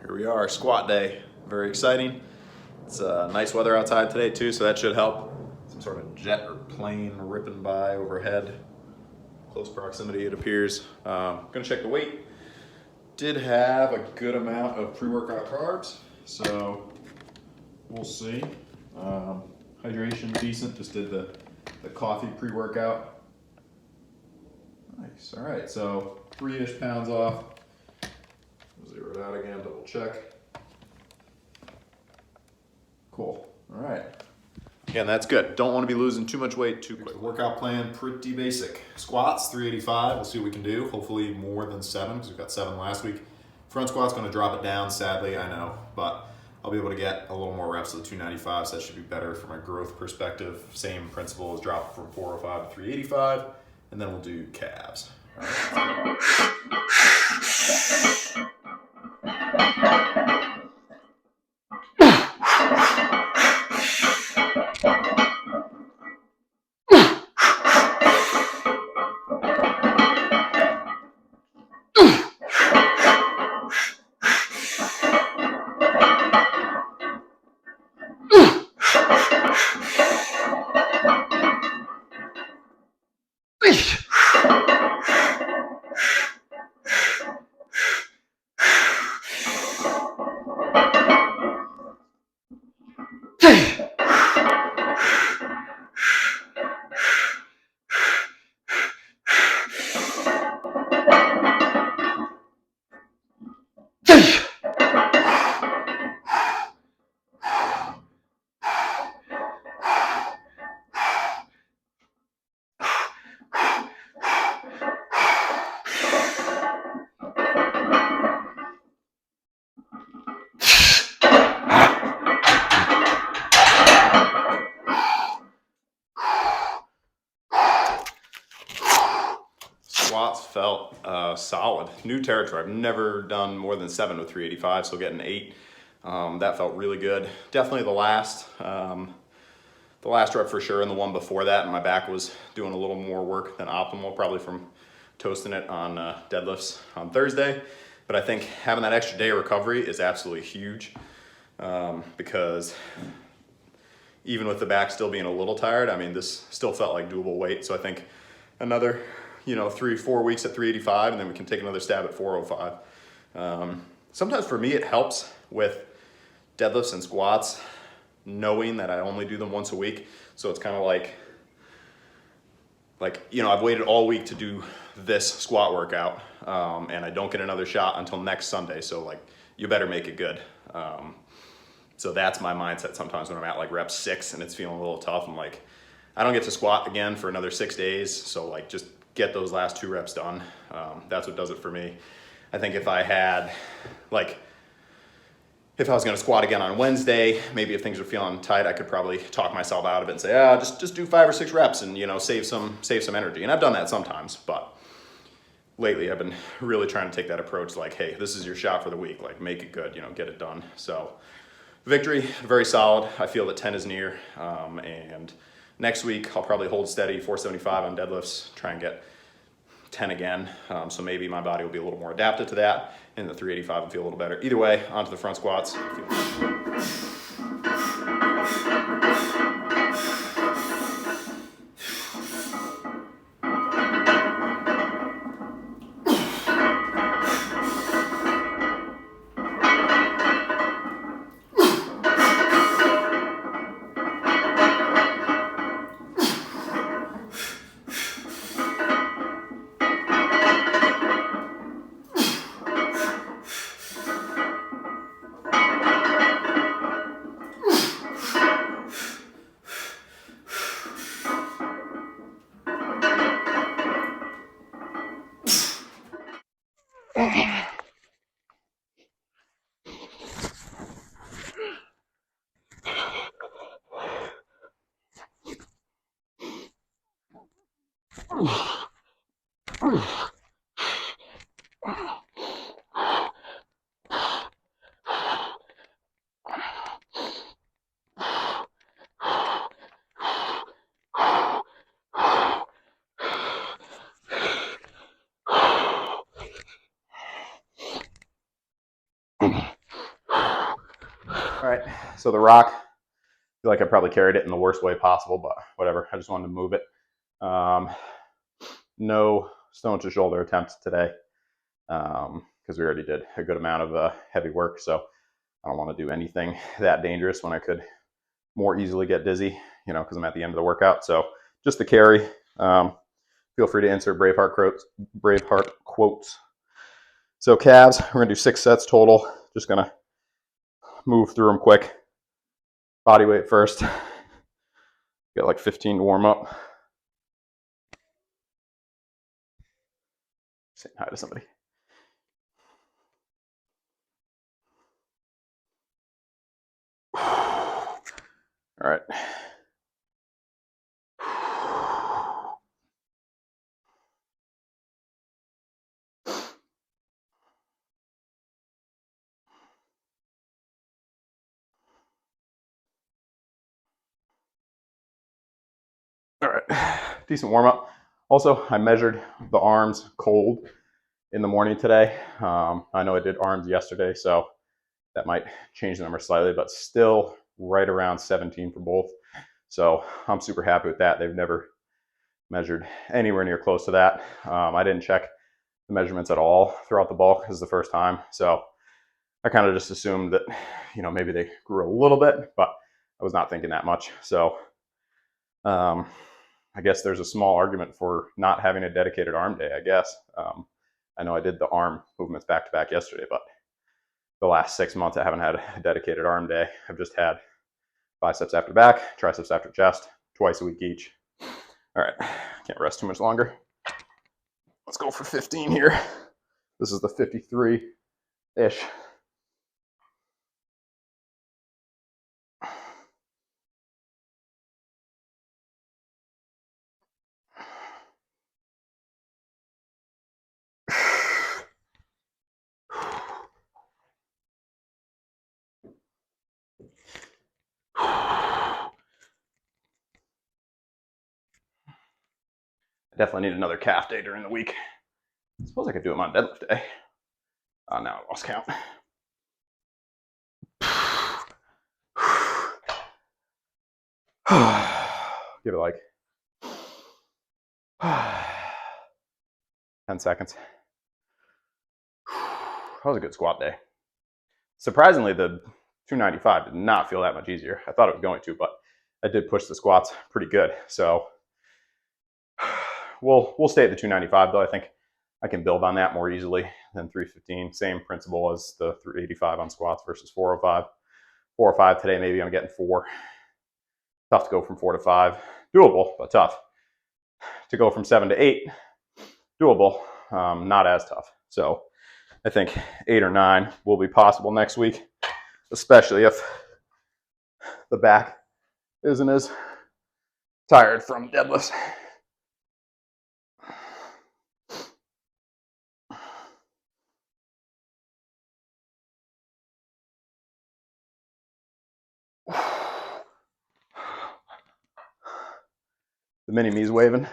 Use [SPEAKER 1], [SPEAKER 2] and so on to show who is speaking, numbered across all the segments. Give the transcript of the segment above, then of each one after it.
[SPEAKER 1] Here we are, squat day. Very exciting. It's nice weather outside today too, so that should help. Some sort of jet or plane ripping by overhead. Close proximity, it appears. Gonna check the weight. Did have a good amount of pre-workout carbs, so we'll see. Hydration decent. Just did the coffee pre-workout. Nice. All right, so 3-ish pounds off. Zero it out again, double check. Cool. All right. Again, that's good. Don't want to be losing too much weight too quick. Workout plan, pretty basic. Squats, 385. We'll see what we can do. Hopefully more than 7, because we've got 7 last week. Front squat's going to drop it down, sadly, I know. But I'll be able to get a little more reps of the 295, so that should be better from a growth perspective. Same principle as drop from 405 to 385. And then we'll do calves. All right. Squats felt solid. New territory. I've never done more than 7 with 385, so getting 8. That felt really good. Definitely the last rep for sure, and the one before that. And my back was doing a little more work than optimal, probably from toasting it on deadlifts on Thursday. But I think having that extra day of recovery is absolutely huge, because even with the back still being a little tired, I mean, this still felt like doable weight. So I think another 3-4 weeks at 385, and then we can take another stab at 405. Sometimes for me, it helps with deadlifts and squats, knowing that I only do them once a week. So it's kind of like, I've waited all week to do this squat workout, and I don't get another shot until next Sunday. So you better make it good. So that's my mindset sometimes when I'm at rep 6 and it's feeling a little tough. I'm like, I don't get to squat again for another 6 days. So just get those last 2 reps done. That's what does it for me. I think if I had, if I was gonna squat again on Wednesday, maybe if things were feeling tight, I could probably talk myself out of it and say, just do 5 or 6 reps and save some energy. And I've done that sometimes, but lately I've been really trying to take that approach, hey, this is your shot for the week, make it good, get it done. So victory, very solid. I feel that 10 is near, and next week I'll probably hold steady 475 on deadlifts, try and get 10 again. So maybe my body will be a little more adapted to that, and the 385 will feel a little better. Either way, onto the front squats. All right, so the rock, I feel like I probably carried it in the worst way possible, but whatever. I just wanted to move it. No stone to shoulder attempts today because we already did a good amount of heavy work. So I don't want to do anything that dangerous when I could more easily get dizzy, you know, because I'm at the end of the workout. So just the carry. Feel free to insert Braveheart quotes. So calves, we're gonna do 6 sets total. Just gonna move through them quick. Body weight first. Got like 15 to warm up. Saying hi to somebody. All right. All right, decent warm up. Also, I measured the arms cold in the morning today. I know I did arms yesterday, so that might change the number slightly, but still right around 17 for both. So I'm super happy with that. They've never measured anywhere near close to that. I didn't check the measurements at all throughout the bulk. This is the first time. So I kind of just assumed that, you know, maybe they grew a little bit, but I was not thinking that much. So I guess there's a small argument for not having a dedicated arm day, I guess. I know I did the arm movements back to back yesterday, but the last 6 months I haven't had a dedicated arm day. I've just had biceps after back, triceps after chest, twice a week each. All right, can't rest too much longer. Let's go for 15 here. This is the 53-ish. I definitely need another calf day during the week. I suppose I could do them on deadlift day. Now I lost count. Give it like 10 seconds. That was a good squat day. Surprisingly, the 295 did not feel that much easier. I thought it was going to, but I did push the squats pretty good. So we'll stay at the 295 though. I think I can build on that more easily than 315. Same principle as the 385 on squats versus 405. 405 today, maybe I'm getting 4. Tough to go from 4 to 5. Doable, but tough. To go from 7 to 8, doable, not as tough. So I think 8 or 9 will be possible next week, especially if the back isn't as tired from deadlifts. The mini me's waving.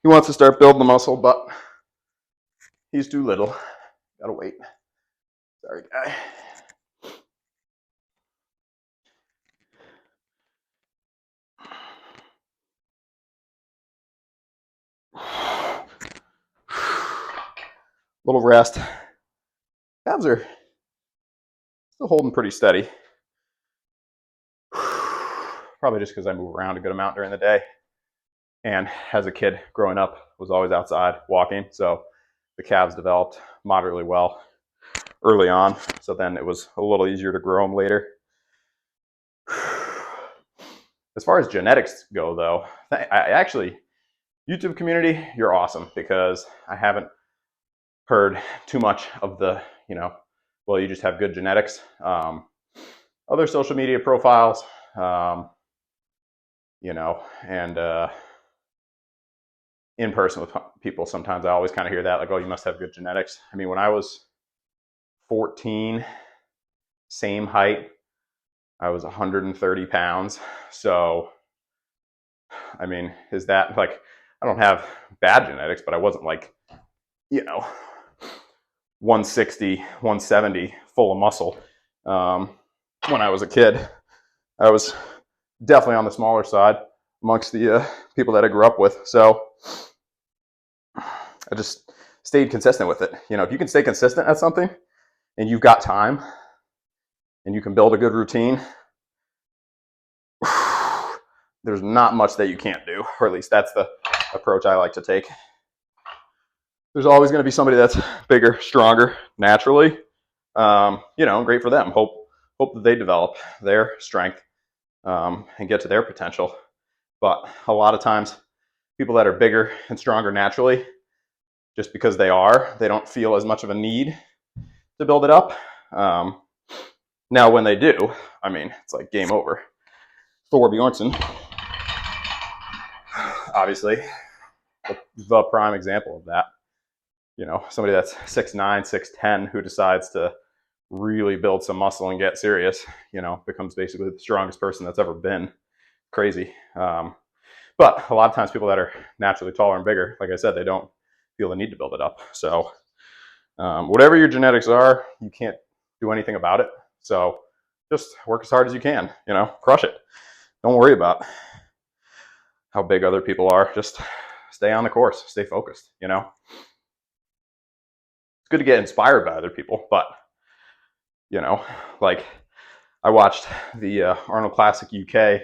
[SPEAKER 1] He wants to start building the muscle, but he's too little. Gotta wait. Sorry, guy. Little rest. Calves are still holding pretty steady. Probably just because I move around a good amount during the day. And as a kid growing up, was always outside walking. So the calves developed moderately well early on. So then it was a little easier to grow them later. As far as genetics go, though, I actually, YouTube community, you're awesome, because I haven't heard too much of the, you know, well, you just have good genetics. Other social media profiles, you know, and in person with people, sometimes I always kind of hear that, like, oh, you must have good genetics. I mean, when I was 14, same height, I was 130 pounds. So, I mean, is that like, I don't have bad genetics, but I wasn't like, you know, 160, 170 full of muscle. When I was a kid, I was definitely on the smaller side amongst the people that I grew up with. So I just stayed consistent with it. You know, if you can stay consistent at something and you've got time and you can build a good routine, there's not much that you can't do, or at least that's the approach I like to take. There's always going to be somebody that's bigger, stronger, naturally. You know, great for them. Hope that they develop their strength and get to their potential. But a lot of times, people that are bigger and stronger naturally, just because they don't feel as much of a need to build it up. Now, when they do, I mean, it's like game over. Thor Bjornsson, obviously, the prime example of that. You know, somebody that's 6'9", 6'10", who decides to really build some muscle and get serious, you know, becomes basically the strongest person that's ever been. Crazy. But a lot of times people that are naturally taller and bigger, like I said, they don't feel the need to build it up. So whatever your genetics are, you can't do anything about it. So just work as hard as you can, you know, crush it. Don't worry about how big other people are. Just stay on the course, stay focused, you know. It's good to get inspired by other people, but, you know, like I watched the Arnold Classic UK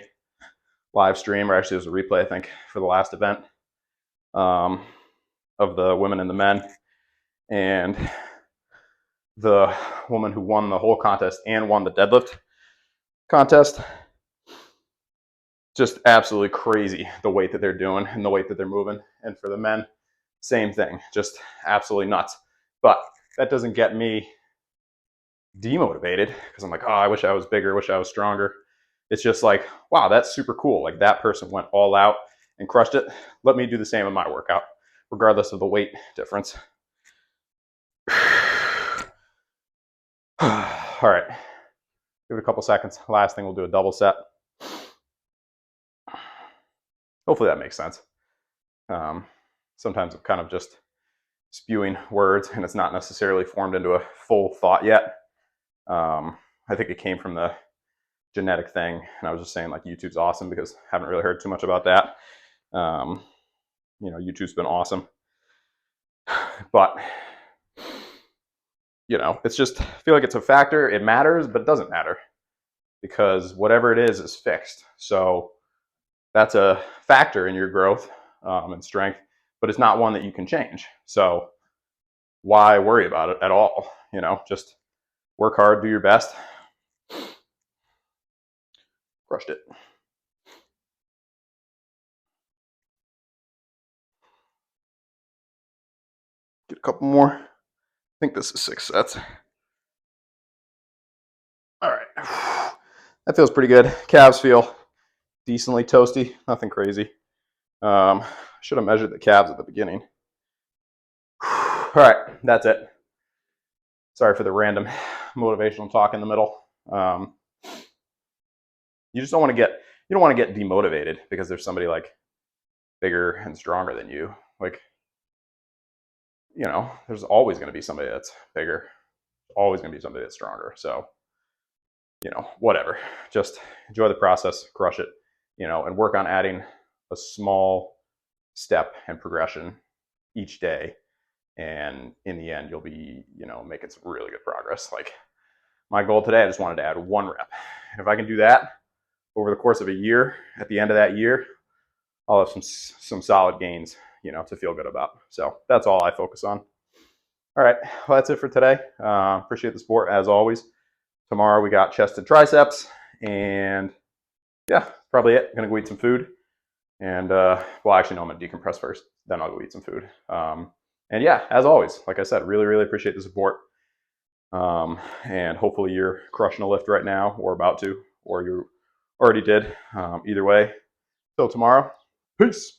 [SPEAKER 1] live stream, or actually it was a replay, I think, for the last event of the women and the men. And the woman who won the whole contest and won the deadlift contest, just absolutely crazy the weight that they're doing and the weight that they're moving. And for the men, same thing, just absolutely nuts. But that doesn't get me demotivated because I'm like, oh, I wish I was bigger, wish I was stronger. It's just like, wow, that's super cool. Like that person went all out and crushed it. Let me do the same in my workout, regardless of the weight difference. All right, give it a couple seconds. Last thing, we'll do a double set. Hopefully that makes sense. Sometimes I'm kind of just spewing words and it's not necessarily formed into a full thought yet. I think it came from the genetic thing, and I was just saying like YouTube's awesome because I haven't really heard too much about that. You know, YouTube's been awesome, but you know, it's just, I feel like it's a factor. It matters, but it doesn't matter because whatever it is fixed. So that's a factor in your growth and strength, but it's not one that you can change. So why worry about it at all? You know, just work hard, do your best. Crushed it. Get a couple more. I think this is 6 sets. All right. That feels pretty good. Calves feel decently toasty. Nothing crazy. Should have measured the calves at the beginning. All right. That's it. Sorry for the random motivational talk in the middle. You just don't want to get demotivated because there's somebody like bigger and stronger than you. Like, you know, there's always going to be somebody that's bigger, always going to be somebody that's stronger. So, you know, whatever, just enjoy the process, crush it, you know, and work on adding a small step and progression each day. And in the end, you'll be, you know, making some really good progress. Like my goal today, I just wanted to add 1 rep. And if I can do that over the course of a year, at the end of that year, I'll have some solid gains, you know, to feel good about. So that's all I focus on. All right, well, that's it for today. Appreciate the support as always. Tomorrow we got chest and triceps, and yeah, probably it. Gonna go eat some food, and well, actually no, I'm gonna decompress first, then I'll go eat some food. And yeah, as always, like I said, really appreciate the support. And hopefully you're crushing a lift right now, or about to, or you already did. Either way, till tomorrow. Peace.